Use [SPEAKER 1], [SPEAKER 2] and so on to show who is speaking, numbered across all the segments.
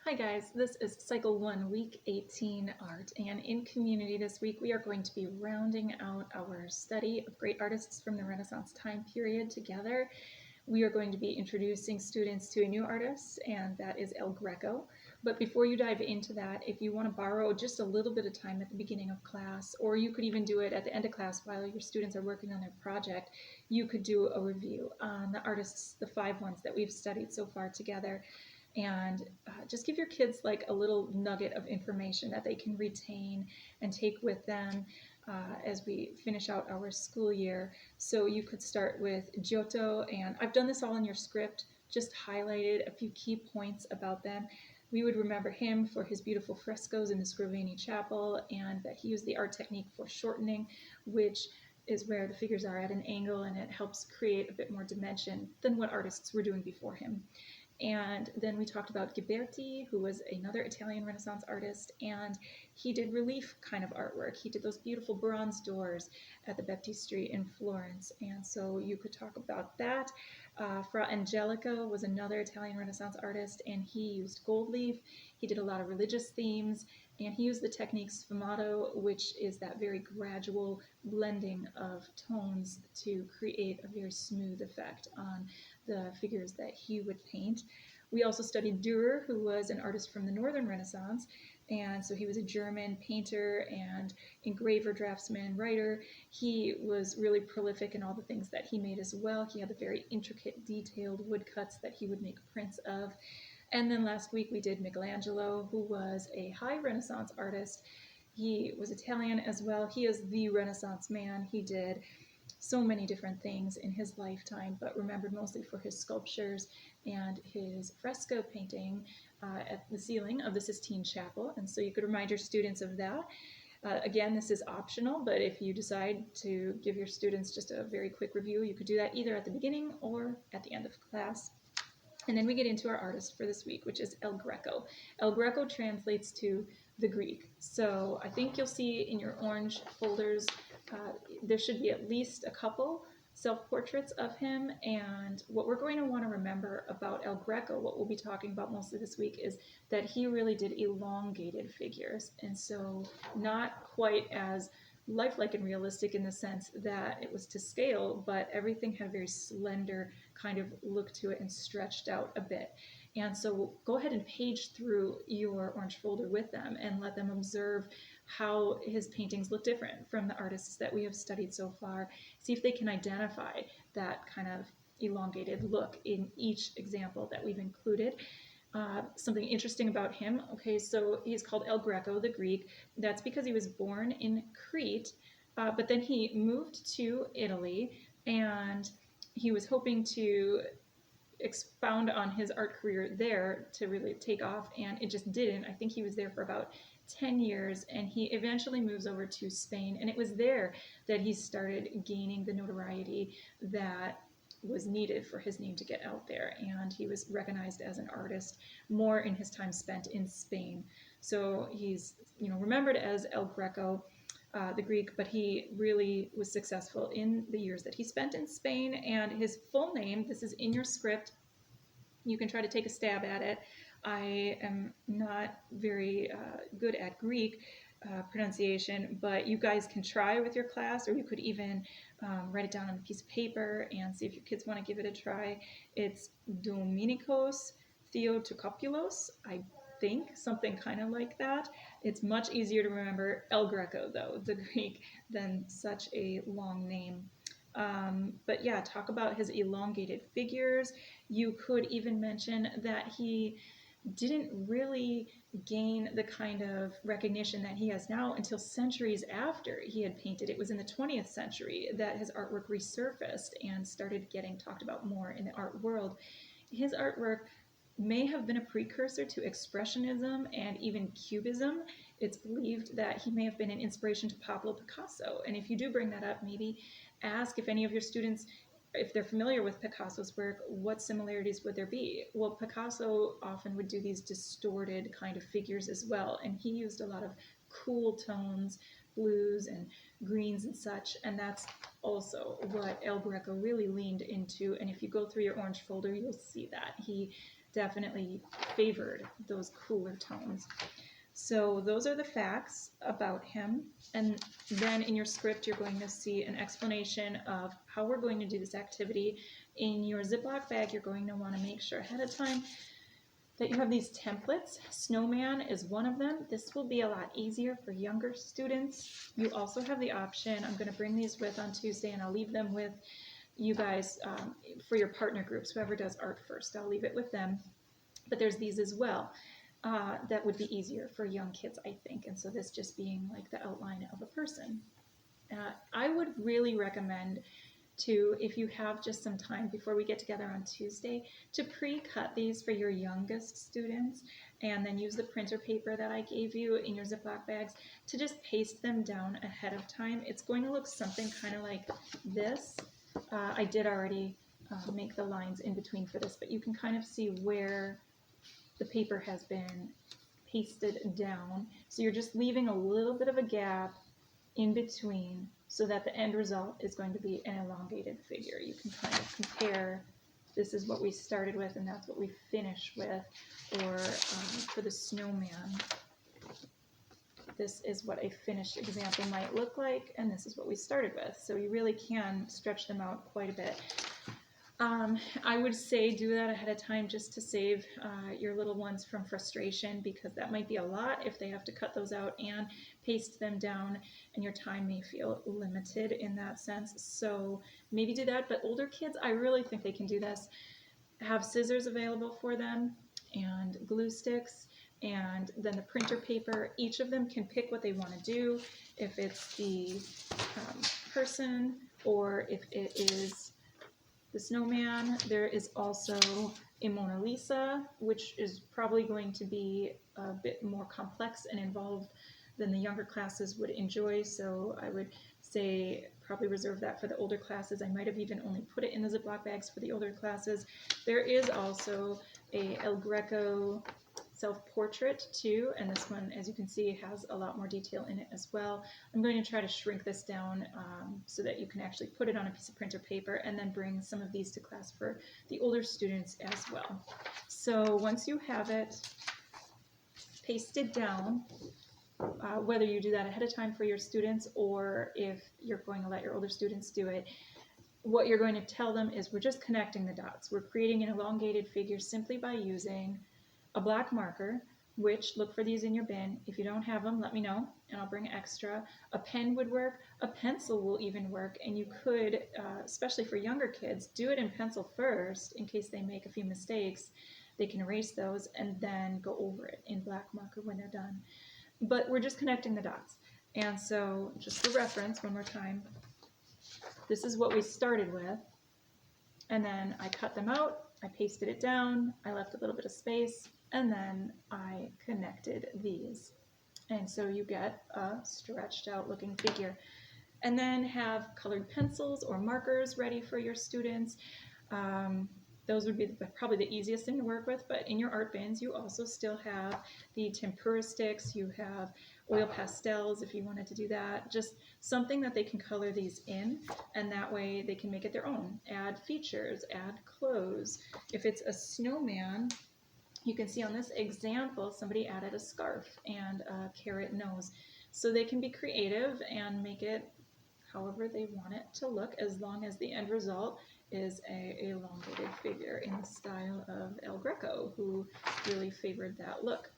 [SPEAKER 1] Hi guys, this is Cycle 1, Week 18 Art, and in community this week we are going to be rounding out our study of great artists from the Renaissance time period together. We are going to be introducing students to a new artist, and that is El Greco. But before you dive into that, if you want to borrow just a little bit of time at the beginning of class, or you could even do it at the end of class while your students are working on their project, you could do a review on the artists, the 5 ones that we've studied so far together, and just give your kids like a little nugget of information that they can retain and take with them as we finish out our school year. So you could start with Giotto, and I've done this all in your script, just highlighted a few key points about them. We would remember him for his beautiful frescoes in the Scrovegni Chapel, and that he used the art technique for shortening, which is where the figures are at an angle, and it helps create a bit more dimension than what artists were doing before him. And then we talked about Ghiberti, who was another Italian Renaissance artist, and he did relief kind of artwork. He did those beautiful bronze doors at the Baptistery in Florence, and so you could talk about that. Fra Angelico was another Italian Renaissance artist, and he used gold leaf. He did a lot of religious themes, and he used the technique sfumato, which is that very gradual blending of tones to create a very smooth effect on the figures that he would paint. We also studied Dürer, who was an artist from the Northern Renaissance, and so he was a German painter and engraver, draftsman, writer. He was really prolific in all the things that he made as well. He had the very intricate, detailed woodcuts that he would make prints of. And then last week we did Michelangelo, who was a high Renaissance artist. He was Italian as well. He is the Renaissance man. He did so many different things in his lifetime, but remembered mostly for his sculptures and his fresco painting at the ceiling of the Sistine Chapel. And so you could remind your students of that. Again, this is optional, but if you decide to give your students just a very quick review, you could do that either at the beginning or at the end of class. And then we get into our artist for this week, which is El Greco. El Greco translates to the Greek. So I think you'll see in your orange folders, there should be at least a couple self-portraits of him. And what we're going to want to remember about El Greco, what we'll be talking about mostly this week, is that he really did elongated figures. And so not quite as lifelike and realistic in the sense that it was to scale, but everything had a very slender kind of look to it and stretched out a bit. And so go ahead and page through your orange folder with them and let them observe how his paintings look different from the artists that we have studied so far. See if they can identify that kind of elongated look in each example that we've included. Something interesting about him, okay, so he's called El Greco, the Greek. That's because he was born in Crete, but then he moved to Italy, and he was hoping to expound on his art career there to really take off, and it just didn't. I think he was there for about 10 years, and he eventually moves over to Spain, and it was there that he started gaining the notoriety that was needed for his name to get out there, and he was recognized as an artist more in his time spent in Spain. So he's remembered as El Greco, the Greek, but he really was successful in the years that he spent in Spain. And his full name, this is in your script, you can try to take a stab at it. I am not very good at Greek pronunciation, but you guys can try with your class, or you could even write it down on a piece of paper and see if your kids want to give it a try. It's Dominikos Theotokopoulos, I think, something kind of like that. It's much easier to remember El Greco, though, the Greek, than such a long name. But yeah, talk about his elongated figures. You could even mention that he didn't really gain the kind of recognition that he has now until centuries after he had painted. It was in the 20th century that his artwork resurfaced and started getting talked about more in the art world. His artwork may have been a precursor to Expressionism and even Cubism. It's believed that he may have been an inspiration to Pablo Picasso. And if you do bring that up, maybe ask if any of your students, if they're familiar with Picasso's work, what similarities would there be? Well, Picasso often would do these distorted kind of figures as well, and he used a lot of cool tones, blues and greens and such, and that's also what El Greco really leaned into. And if you go through your orange folder, you'll see that. He definitely favored those cooler tones. So those are the facts about him. And then in your script, you're going to see an explanation of how we're going to do this activity. In your Ziploc bag, you're going to want to make sure ahead of time that you have these templates. Snowman is one of them. This will be a lot easier for younger students. You also have the option, I'm going to bring these with on Tuesday, and I'll leave them with you guys for your partner groups, whoever does art first. I'll leave it with them. But there's these as well. That would be easier for young kids, I think. And so this just being like the outline of a person. I would really recommend to, if you have just some time before we get together on Tuesday, to pre-cut these for your youngest students and then use the printer paper that I gave you in your Ziploc bags to just paste them down ahead of time. It's going to look something kind of like this. I did already make the lines in between for this, but you can kind of see where the paper has been pasted down. So you're just leaving a little bit of a gap in between so that the end result is going to be an elongated figure. You can kind of compare, this is what we started with and that's what we finished with, or for the snowman, this is what a finished example might look like, and this is what we started with. So you really can stretch them out quite a bit. I would say do that ahead of time just to save your little ones from frustration, because that might be a lot if they have to cut those out and paste them down, and your time may feel limited in that sense. So maybe do that, but older kids, I really think they can do this. Have scissors available for them and glue sticks, and then the printer paper. Each of them can pick what they want to do, if it's the person or if it is the snowman. There is also a Mona Lisa, which is probably going to be a bit more complex and involved than the younger classes would enjoy. So I would say probably reserve that for the older classes. I might have even only put it in the Ziploc bags for the older classes. There is also a El Greco self-portrait too, and this one, as you can see, has a lot more detail in it as well. I'm going to try to shrink this down so that you can actually put it on a piece of printer paper and then bring some of these to class for the older students as well. So once you have it pasted down, whether you do that ahead of time for your students or if you're going to let your older students do it, what you're going to tell them is we're just connecting the dots. We're creating an elongated figure simply by using a black marker, which, look for these in your bin. If you don't have them, let me know and I'll bring extra. A pen would work, a pencil will even work, and you could, especially for younger kids, do it in pencil first in case they make a few mistakes. They can erase those and then go over it in black marker when they're done. But we're just connecting the dots. And so, just for reference, one more time, this is what we started with, and then I cut them out, I pasted it down, I left a little bit of space, and then I connected these. And so you get a stretched out looking figure. And then have colored pencils or markers ready for your students. Those would be probably the easiest thing to work with, but in your art bins you also still have the tempera sticks, you have oil pastels if you wanted to do that, just something that they can color these in, and that way they can make it their own. Add features, add clothes. If it's a snowman, you can see on this example somebody added a scarf and a carrot nose. So they can be creative and make it however they want it to look, as long as the end result is a elongated figure in the style of El Greco, who really favored that look.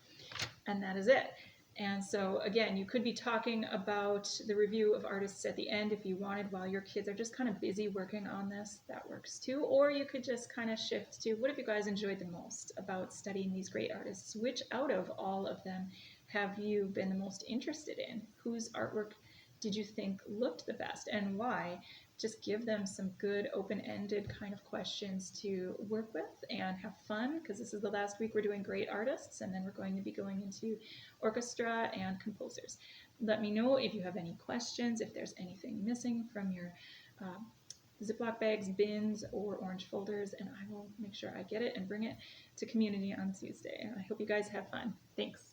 [SPEAKER 1] And that is it. And so again, you could be talking about the review of artists at the end if you wanted, while your kids are just kind of busy working on this. That works too. Or you could just kind of shift to, what have you guys enjoyed the most about studying these great artists? Which out of all of them have you been the most interested in? Whose artwork did you think looked the best, and why? Just give them some good open-ended kind of questions to work with and have fun, because this is the last week we're doing great artists, and then we're going to be going into orchestra and composers. Let me know if you have any questions, if there's anything missing from your Ziploc bags, bins, or orange folders, and I will make sure I get it and bring it to community on Tuesday. I hope you guys have fun. Thanks.